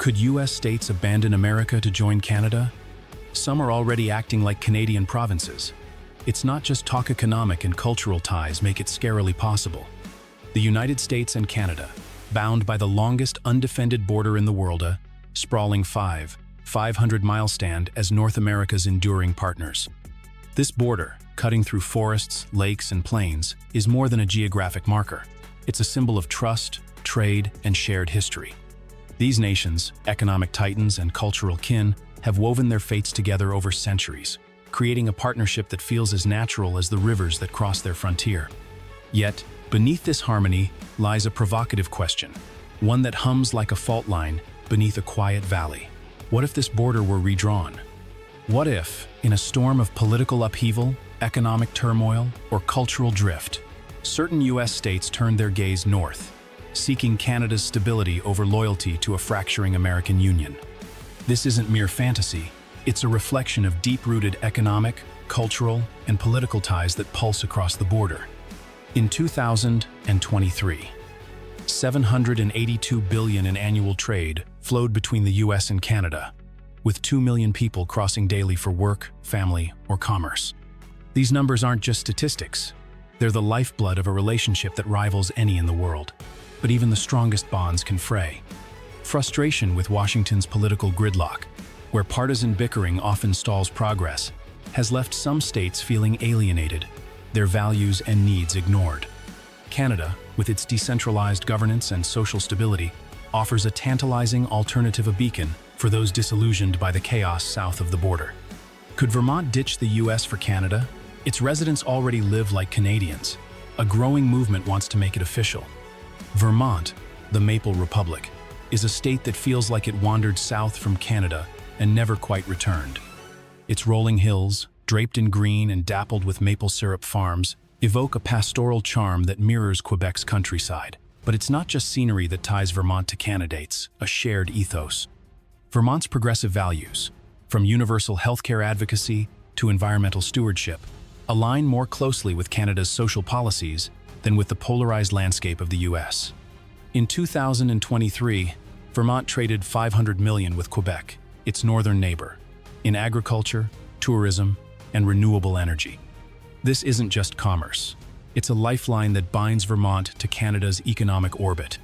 Could US states abandon America to join Canada? Some are already acting like Canadian provinces. It's not just talk. Economic and cultural ties make it scarily possible. The United States and Canada, bound by the longest undefended border in the world, a sprawling 500-mile stand as North America's enduring partners. This border, cutting through forests, lakes, and plains, is more than a geographic marker. It's a symbol of trust, trade, and shared history. These nations, economic titans and cultural kin, have woven their fates together over centuries, creating a partnership that feels as natural as the rivers that cross their frontier. Yet, beneath this harmony lies a provocative question, one that hums like a fault line beneath a quiet valley. What if this border were redrawn? What if, in a storm of political upheaval, economic turmoil, or cultural drift, certain US states turned their gaze north, seeking Canada's stability over loyalty to a fracturing American Union? This isn't mere fantasy, it's a reflection of deep-rooted economic, cultural, and political ties that pulse across the border. In 2023, $782 billion in annual trade flowed between the US and Canada, with 2 million people crossing daily for work, family, or commerce. These numbers aren't just statistics. They're the lifeblood of a relationship that rivals any in the world. But even the strongest bonds can fray. Frustration with Washington's political gridlock, where partisan bickering often stalls progress, has left some states feeling alienated, their values and needs ignored. Canada, with its decentralized governance and social stability, offers a tantalizing alternative, a beacon for those disillusioned by the chaos south of the border. Could Vermont ditch the US for Canada? Its residents already live like Canadians. A growing movement wants to make it official. Vermont, the Maple Republic, is a state that feels like it wandered south from Canada and never quite returned. Its rolling hills, draped in green and dappled with maple syrup farms, evoke a pastoral charm that mirrors Quebec's countryside. But it's not just scenery that ties Vermont to Canada, it's a shared ethos. Vermont's progressive values, from universal healthcare advocacy to environmental stewardship, align more closely with Canada's social policies than with the polarized landscape of the US. In 2023, Vermont traded $500 million with Quebec, its northern neighbor, in agriculture, tourism, and renewable energy. This isn't just commerce. It's a lifeline that binds Vermont to Canada's economic orbit.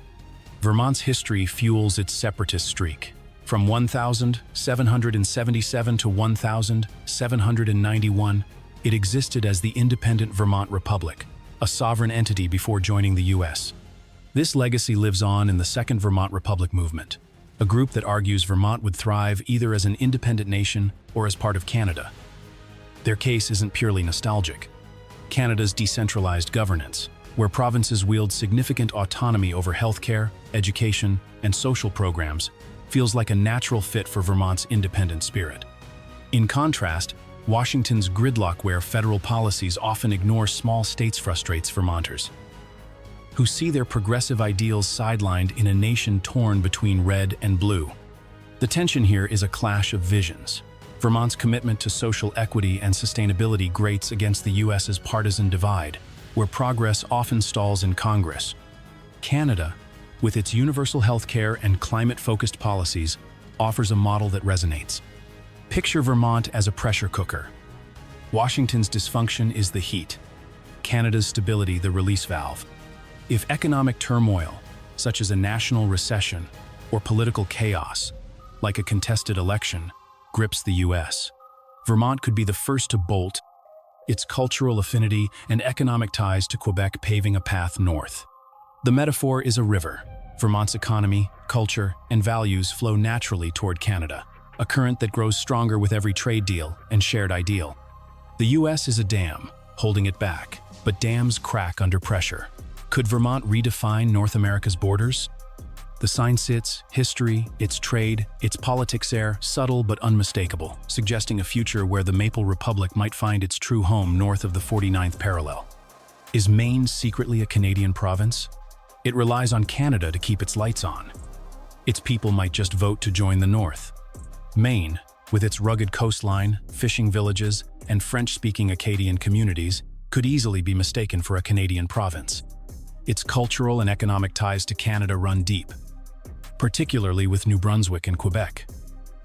Vermont's history fuels its separatist streak. From 1777 to 1791, it existed as the independent Vermont Republic, a sovereign entity before joining the US. This legacy lives on in the Second Vermont Republic movement, a group that argues Vermont would thrive either as an independent nation or as part of Canada. Their case isn't purely nostalgic. Canada's decentralized governance, where provinces wield significant autonomy over healthcare, education, and social programs, feels like a natural fit for Vermont's independent spirit. In contrast, Washington's gridlock, where federal policies often ignore small states, frustrates Vermonters, who see their progressive ideals sidelined in a nation torn between red and blue. The tension here is a clash of visions. Vermont's commitment to social equity and sustainability grates against the US's partisan divide, where progress often stalls in Congress. Canada, with its universal health care and climate-focused policies, offers a model that resonates. Picture Vermont as a pressure cooker. Washington's dysfunction is the heat, Canada's stability the release valve. If economic turmoil, such as a national recession or political chaos, like a contested election, grips the US, Vermont could be the first to bolt, its cultural affinity and economic ties to Quebec paving a path north. The metaphor is a river. Vermont's economy, culture, and values flow naturally toward Canada, a current that grows stronger with every trade deal and shared ideal. The US is a dam, holding it back, but dams crack under pressure. Could Vermont redefine North America's borders? The sign sits, history, its trade, its politics air, subtle but unmistakable, suggesting a future where the Maple Republic might find its true home north of the 49th parallel. Is Maine secretly a Canadian province? It relies on Canada to keep its lights on. Its people might just vote to join the North. Maine, with its rugged coastline, fishing villages, and French-speaking Acadian communities, could easily be mistaken for a Canadian province. Its cultural and economic ties to Canada run deep. particularly with New Brunswick and Quebec.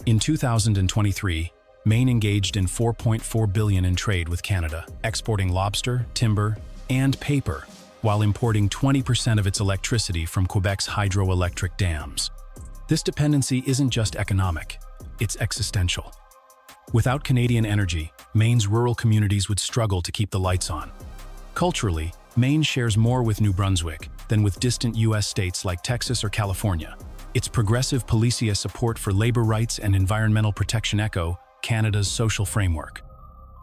In 2023, Maine engaged in $4.4 billion in trade with Canada, exporting lobster, timber, and paper, while importing 20% of its electricity from Quebec's hydroelectric dams. This dependency isn't just economic, it's existential. Without Canadian energy, Maine's rural communities would struggle to keep the lights on. Culturally, Maine shares more with New Brunswick than with distant U.S. states like Texas or California. Its progressive policia support for labor rights and environmental protection echo Canada's social framework.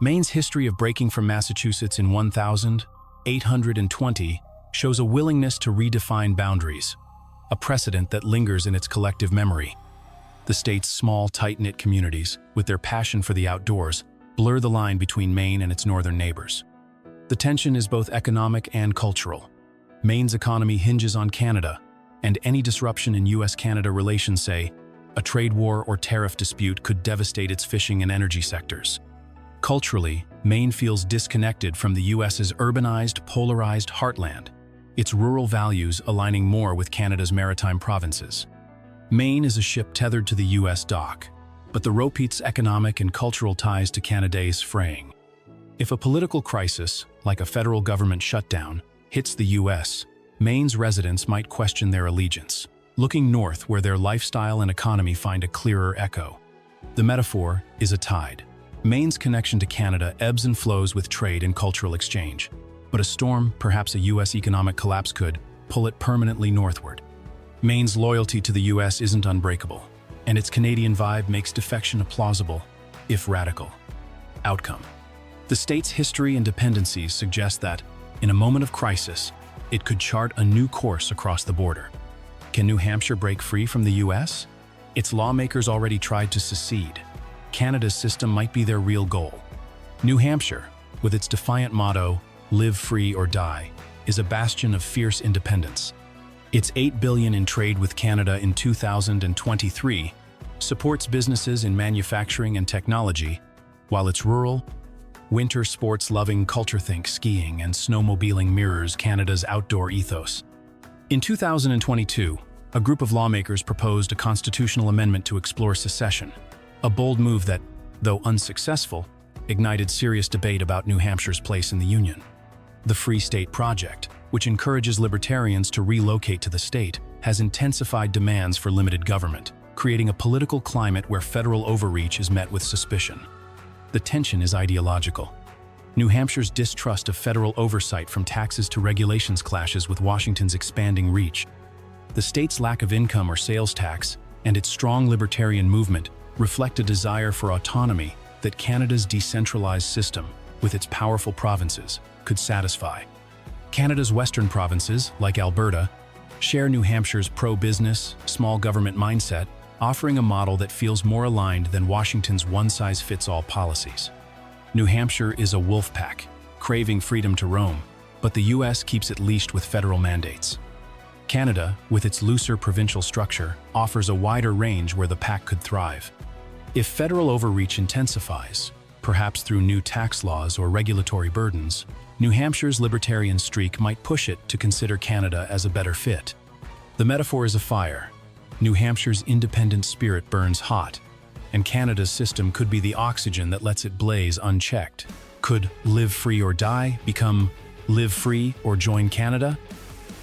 Maine's history of breaking from Massachusetts in 1820 shows a willingness to redefine boundaries, a precedent that lingers in its collective memory. The state's small, tight-knit communities, with their passion for the outdoors, blur the line between Maine and its northern neighbors. The tension is both economic and cultural. Maine's economy hinges on Canada, and any disruption in U.S.-Canada relations, say, a trade war or tariff dispute, could devastate its fishing and energy sectors. Culturally, Maine feels disconnected from the U.S.'s urbanized, polarized heartland, its rural values aligning more with Canada's maritime provinces. Maine is a ship tethered to the U.S. dock, but the rope's economic and cultural ties to Canada's fraying. If a political crisis, like a federal government shutdown, hits the U.S., Maine's residents might question their allegiance, looking north where their lifestyle and economy find a clearer echo. The metaphor is a tide. Maine's connection to Canada ebbs and flows with trade and cultural exchange, but a storm, perhaps a U.S. economic collapse, could pull it permanently northward. Maine's loyalty to the U.S. isn't unbreakable, and its Canadian vibe makes defection a plausible, if radical, outcome. The state's history and dependencies suggest that, in a moment of crisis, it could chart a new course across the border. Can New Hampshire break free from the U.S.? Its lawmakers already tried to secede. Canada's system might be their real goal. New Hampshire, with its defiant motto, "Live free or die," is a bastion of fierce independence. Its $8 billion in trade with Canada in 2023 supports businesses in manufacturing and technology, while its rural, winter sports-loving culture, think skiing and snowmobiling, mirrors Canada's outdoor ethos. In 2022, a group of lawmakers proposed a constitutional amendment to explore secession, a bold move that, though unsuccessful, ignited serious debate about New Hampshire's place in the Union. The Free State Project, which encourages libertarians to relocate to the state, has intensified demands for limited government, creating a political climate where federal overreach is met with suspicion. The tension is ideological. New Hampshire's distrust of federal oversight, from taxes to regulations, clashes with Washington's expanding reach. The state's lack of income or sales tax and its strong libertarian movement reflect a desire for autonomy that Canada's decentralized system, with its powerful provinces, could satisfy. Canada's western provinces, like Alberta, share New Hampshire's pro-business, small government mindset, offering a model that feels more aligned than Washington's one-size-fits-all policies. New Hampshire is a wolf pack, craving freedom to roam, but the U.S. keeps it leashed with federal mandates. Canada, with its looser provincial structure, offers a wider range where the pack could thrive. If federal overreach intensifies, perhaps through new tax laws or regulatory burdens, New Hampshire's libertarian streak might push it to consider Canada as a better fit. The metaphor is a fire. New Hampshire's independent spirit burns hot, and Canada's system could be the oxygen that lets it blaze unchecked. Could live free or die become live free or join Canada?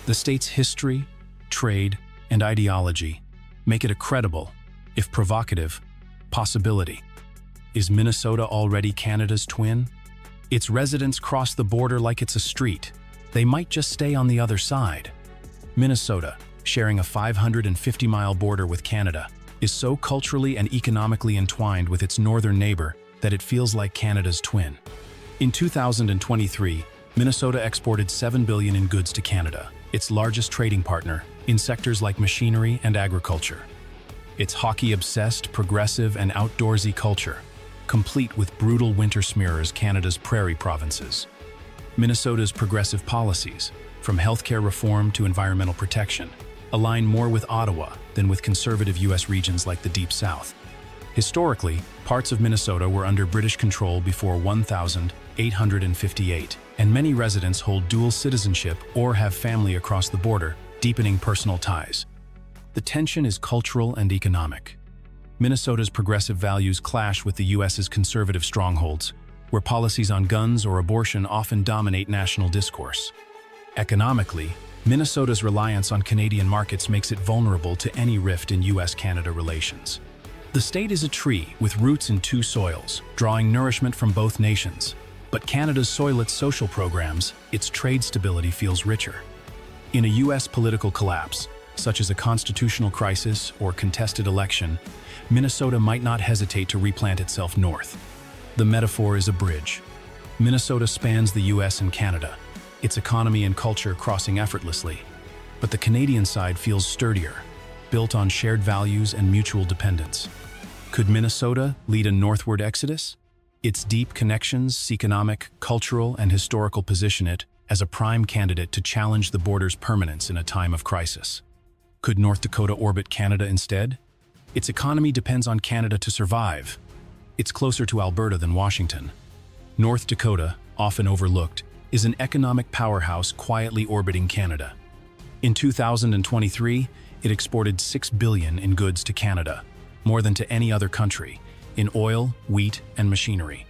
The state's history, trade, and ideology make it a credible, if provocative, possibility. Is Minnesota already Canada's twin? Its residents cross the border like it's a street. They might just stay on the other side. Minnesota, sharing a 550-mile border with Canada, is so culturally and economically entwined with its northern neighbor that it feels like Canada's twin. In 2023, Minnesota exported $7 billion in goods to Canada, its largest trading partner, in sectors like machinery and agriculture. Its hockey-obsessed, progressive, and outdoorsy culture, complete with brutal winter smears Canada's prairie provinces. Minnesota's progressive policies, from healthcare reform to environmental protection, align more with Ottawa than with conservative U.S. regions like the Deep South. Historically, parts of Minnesota were under British control before 1858, and many residents hold dual citizenship or have family across the border, deepening personal ties. The tension is cultural and economic. Minnesota's progressive values clash with the U.S.'s conservative strongholds, where policies on guns or abortion often dominate national discourse. Economically, Minnesota's reliance on Canadian markets makes it vulnerable to any rift in U.S.-Canada relations. The state is a tree with roots in two soils, drawing nourishment from both nations. But Canada's soil-its social programs, its trade stability feels richer. In a U.S. political collapse, such as a constitutional crisis or contested election, Minnesota might not hesitate to replant itself north. The metaphor is a bridge. Minnesota spans the U.S. and Canada, its economy and culture crossing effortlessly. But the Canadian side feels sturdier, built on shared values and mutual dependence. Could Minnesota lead a northward exodus? Its deep connections, economic, cultural, and historical position it as a prime candidate to challenge the border's permanence in a time of crisis. Could North Dakota orbit Canada instead? Its economy depends on Canada to survive. It's closer to Alberta than Washington. North Dakota, often overlooked, is an economic powerhouse quietly orbiting Canada. In 2023, it exported $6 billion in goods to Canada, more than to any other country, in oil, wheat, and machinery.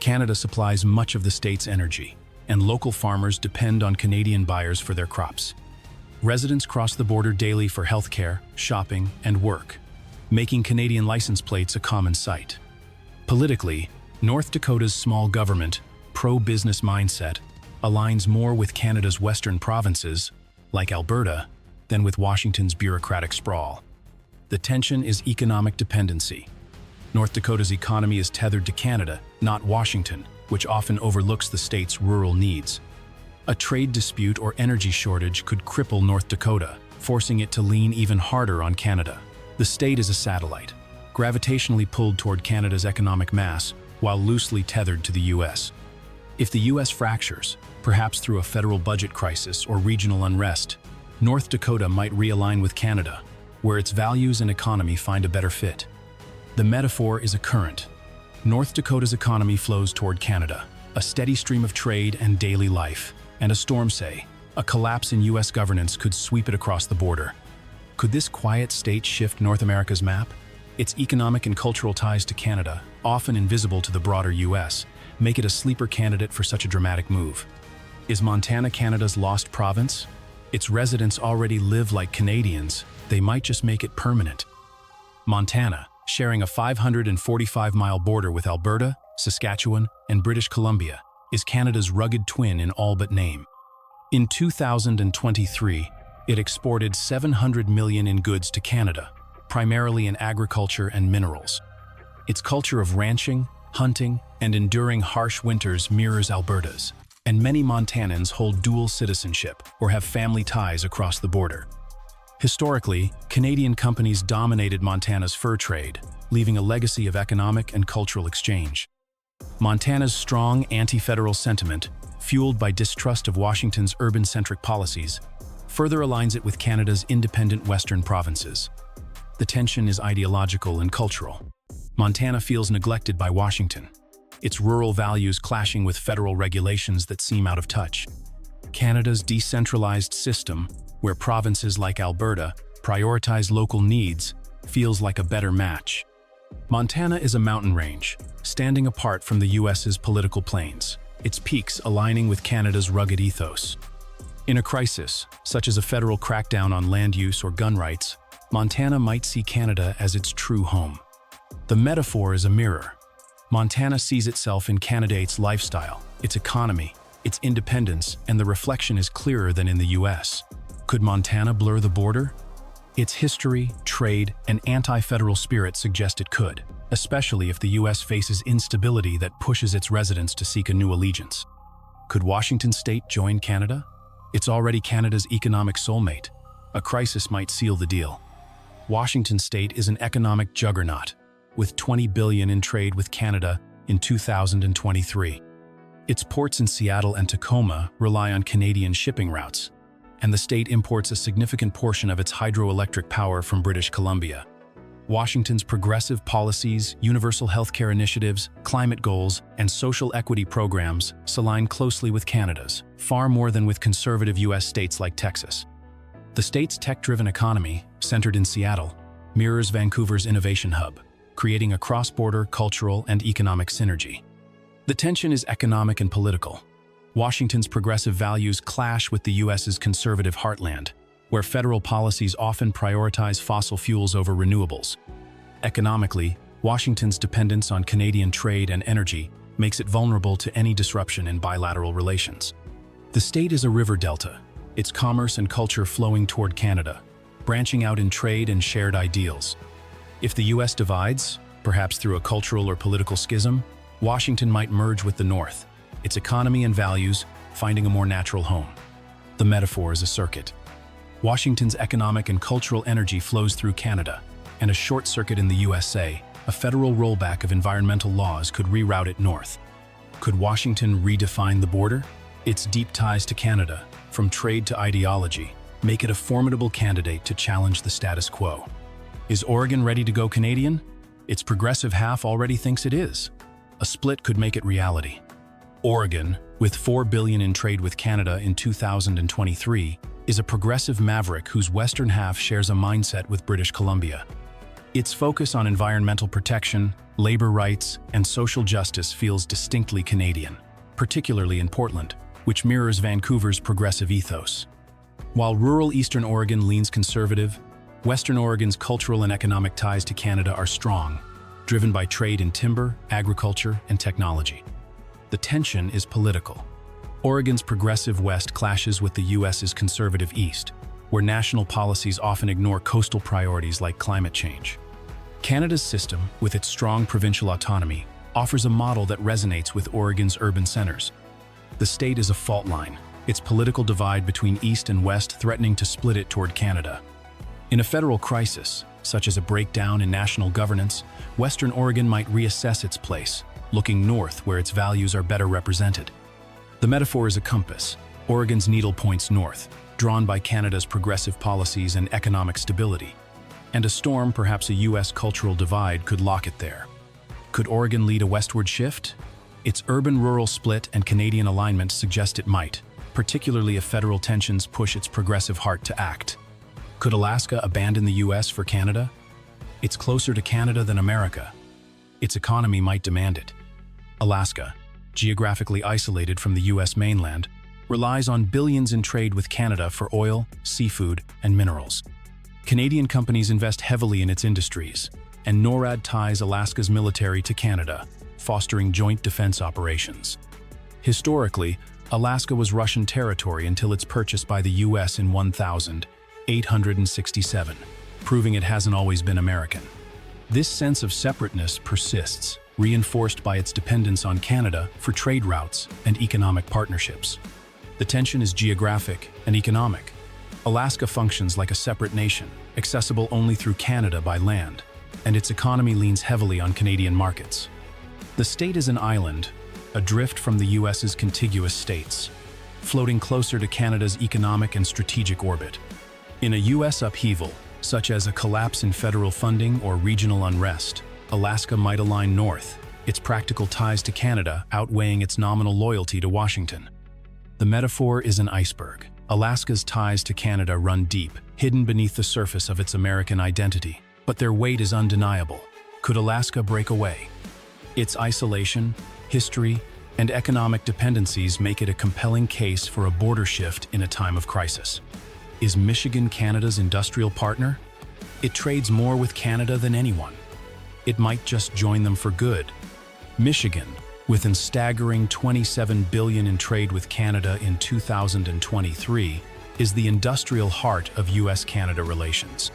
Canada supplies much of the state's energy, and local farmers depend on Canadian buyers for their crops. Residents cross the border daily for healthcare, shopping, and work, making Canadian license plates a common sight. Politically, North Dakota's small government, pro-business mindset aligns more with Canada's western provinces, like Alberta, than with Washington's bureaucratic sprawl. The tension is economic dependency. North Dakota's economy is tethered to Canada, not Washington, which often overlooks the state's rural needs. A trade dispute or energy shortage could cripple North Dakota, forcing it to lean even harder on Canada. The state is a satellite, gravitationally pulled toward Canada's economic mass while loosely tethered to the U.S. If the U.S. fractures, perhaps through a federal budget crisis or regional unrest, North Dakota might realign with Canada, where its values and economy find a better fit. The metaphor is a current. North Dakota's economy flows toward Canada, a steady stream of trade and daily life, and a storm, say, a collapse in U.S. governance could sweep it across the border. Could this quiet state shift North America's map? Its economic and cultural ties to Canada, often invisible to the broader U.S., make it a sleeper candidate for such a dramatic move. Is Montana Canada's lost province? Its residents already live like Canadians, they might just make it permanent. Montana, sharing a 545-mile border with Alberta, Saskatchewan, and British Columbia, is Canada's rugged twin in all but name. In 2023, it exported $700 million in goods to Canada, primarily in agriculture and minerals. Its culture of ranching, hunting, and enduring harsh winters mirrors Alberta's, and many Montanans hold dual citizenship or have family ties across the border. Historically, Canadian companies dominated Montana's fur trade, leaving a legacy of economic and cultural exchange. Montana's strong anti-federal sentiment, fueled by distrust of Washington's urban-centric policies, further aligns it with Canada's independent western provinces. The tension is ideological and cultural. Montana feels neglected by Washington, its rural values clashing with federal regulations that seem out of touch. Canada's decentralized system, where provinces like Alberta prioritize local needs, feels like a better match. Montana is a mountain range, standing apart from the U.S.'s political plains, its peaks aligning with Canada's rugged ethos. In a crisis, such as a federal crackdown on land use or gun rights, Montana might see Canada as its true home. The metaphor is a mirror. Montana sees itself in Canada's lifestyle, its economy, its independence, and the reflection is clearer than in the U.S. Could Montana blur the border? Its history, trade, and anti-federal spirit suggest it could, especially if the U.S. faces instability that pushes its residents to seek a new allegiance. Could Washington state join Canada? It's already Canada's economic soulmate. A crisis might seal the deal. Washington state is an economic juggernaut, with $20 billion in trade with Canada in 2023. Its ports in Seattle and Tacoma rely on Canadian shipping routes, and the state imports a significant portion of its hydroelectric power from British Columbia. Washington's progressive policies, universal healthcare initiatives, climate goals, and social equity programs align closely with Canada's, far more than with conservative U.S. states like Texas. The state's tech-driven economy, centered in Seattle, mirrors Vancouver's innovation hub, creating a cross-border cultural and economic synergy. The tension is economic and political. Washington's progressive values clash with the U.S.'s conservative heartland, where federal policies often prioritize fossil fuels over renewables. Economically, Washington's dependence on Canadian trade and energy makes it vulnerable to any disruption in bilateral relations. The state is a river delta, its commerce and culture flowing toward Canada, branching out in trade and shared ideals. If the U.S. divides, perhaps through a cultural or political schism, Washington might merge with the North, its economy and values finding a more natural home. The metaphor is a circuit. Washington's economic and cultural energy flows through Canada, and a short circuit in the USA, a federal rollback of environmental laws, could reroute it north. Could Washington redefine the border? Its deep ties to Canada, from trade to ideology, make it a formidable candidate to challenge the status quo. Is Oregon ready to go Canadian? Its progressive half already thinks it is. A split could make it reality. Oregon, with $4 billion in trade with Canada in 2023, is a progressive maverick whose western half shares a mindset with British Columbia. Its focus on environmental protection, labor rights, and social justice feels distinctly Canadian, particularly in Portland, which mirrors Vancouver's progressive ethos. While rural Eastern Oregon leans conservative, Western Oregon's cultural and economic ties to Canada are strong, driven by trade in timber, agriculture, and technology. The tension is political. Oregon's progressive West clashes with the U.S.'s conservative East, where national policies often ignore coastal priorities like climate change. Canada's system, with its strong provincial autonomy, offers a model that resonates with Oregon's urban centers. The state is a fault line, its political divide between East and West threatening to split it toward Canada. In a federal crisis, such as a breakdown in national governance, Western Oregon might reassess its place, looking north where its values are better represented. The metaphor is a compass. Oregon's needle points north, drawn by Canada's progressive policies and economic stability. And a storm, perhaps a U.S. cultural divide, could lock it there. Could Oregon lead a westward shift? Its urban-rural split and Canadian alignment suggest it might, particularly if federal tensions push its progressive heart to act. Could Alaska abandon the U.S. for Canada? It's closer to Canada than America. Its economy might demand it. Alaska, geographically isolated from the U.S. mainland, relies on billions in trade with Canada for oil, seafood, and minerals. Canadian companies invest heavily in its industries, and NORAD ties Alaska's military to Canada, fostering joint defense operations. Historically, Alaska was Russian territory until its purchase by the U.S. in 1867, proving it hasn't always been American. This sense of separateness persists, reinforced by its dependence on Canada for trade routes and economic partnerships. The tension is geographic and economic. Alaska functions like a separate nation, accessible only through Canada by land, and its economy leans heavily on Canadian markets. The state is an island, adrift from the U.S.'s contiguous states, floating closer to Canada's economic and strategic orbit. In a U.S. upheaval, such as a collapse in federal funding or regional unrest, Alaska might align north, its practical ties to Canada outweighing its nominal loyalty to Washington. The metaphor is an iceberg. Alaska's ties to Canada run deep, hidden beneath the surface of its American identity, but their weight is undeniable. Could Alaska break away? Its isolation, history, and economic dependencies make it a compelling case for a border shift in a time of crisis. Is Michigan Canada's industrial partner? It trades more with Canada than anyone. It might just join them for good. Michigan, with a staggering $27 billion in trade with Canada in 2023, is the industrial heart of U.S.-Canada relations.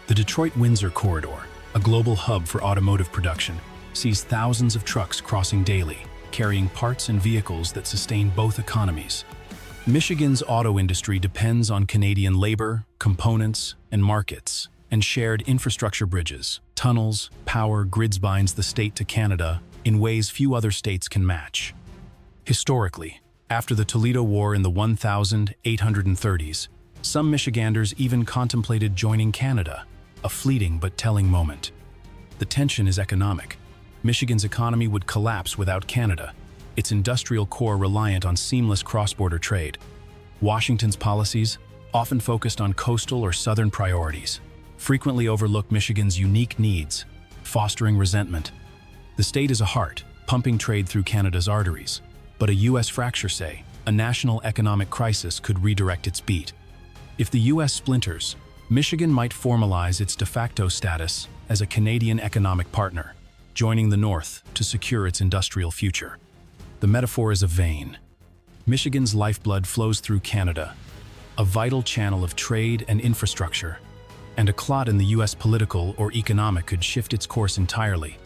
The Detroit-Windsor corridor, a global hub for automotive production, sees thousands of trucks crossing daily, carrying parts and vehicles that sustain both economies. Michigan's auto industry depends on Canadian labor, components, and markets, and shared infrastructure bridges, tunnels, power grids binds the state to Canada in ways few other states can match. Historically, after the Toledo War in the 1830s, some Michiganders even contemplated joining Canada, a fleeting but telling moment. The tension is economic. Michigan's economy would collapse without Canada, its industrial core reliant on seamless cross-border trade. Washington's policies, often focused on coastal or southern priorities, frequently overlook Michigan's unique needs, fostering resentment. The state is a heart, pumping trade through Canada's arteries, but a U.S. fracture, say, a national economic crisis could redirect its beat. If the U.S. splinters, Michigan might formalize its de facto status as a Canadian economic partner, joining the North to secure its industrial future. The metaphor is a vein. Michigan's lifeblood flows through Canada, a vital channel of trade and infrastructure, and a clot in the U.S. political or economic could shift its course entirely.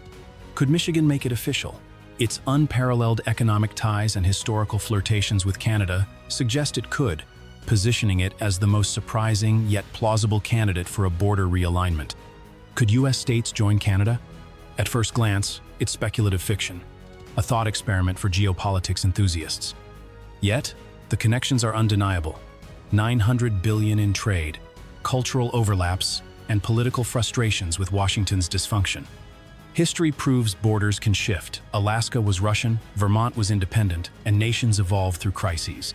Could Michigan make it official? Its unparalleled economic ties and historical flirtations with Canada suggest it could, positioning it as the most surprising yet plausible candidate for a border realignment. Could U.S. states join Canada? At first glance, it's speculative fiction, a thought experiment for geopolitics enthusiasts. Yet, the connections are undeniable. $900 billion in trade, cultural overlaps, and political frustrations with Washington's dysfunction. History proves borders can shift. Alaska was Russian, Vermont was independent, and nations evolve through crises.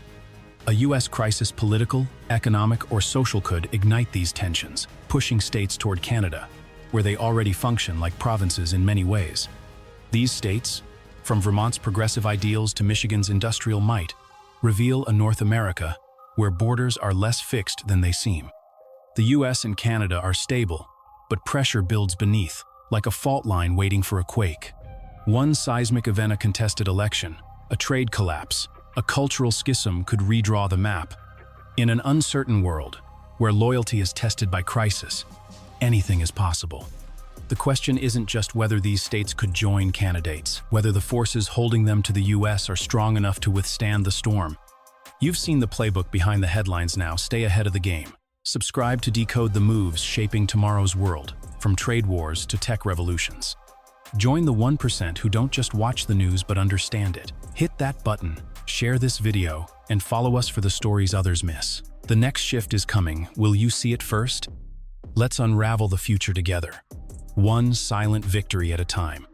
A U.S. crisis, political, economic, or social, could ignite these tensions, pushing states toward Canada, where they already function like provinces in many ways. These states, from Vermont's progressive ideals to Michigan's industrial might, reveal a North America where borders are less fixed than they seem. The U.S. and Canada are stable, but pressure builds beneath, like a fault line waiting for a quake. One seismic event, a contested election, a trade collapse, a cultural schism could redraw the map. In an uncertain world, where loyalty is tested by crisis, anything is possible. The question isn't just whether these states could join candidates, whether the forces holding them to the U.S. are strong enough to withstand the storm. You've seen the playbook behind the headlines now. Stay ahead of the game. Subscribe to decode the moves shaping tomorrow's world, from trade wars to tech revolutions. Join the 1% who don't just watch the news but understand it. Hit that button, share this video, and follow us for the stories others miss. The next shift is coming. Will you see it first? Let's unravel the future together, one silent victory at a time.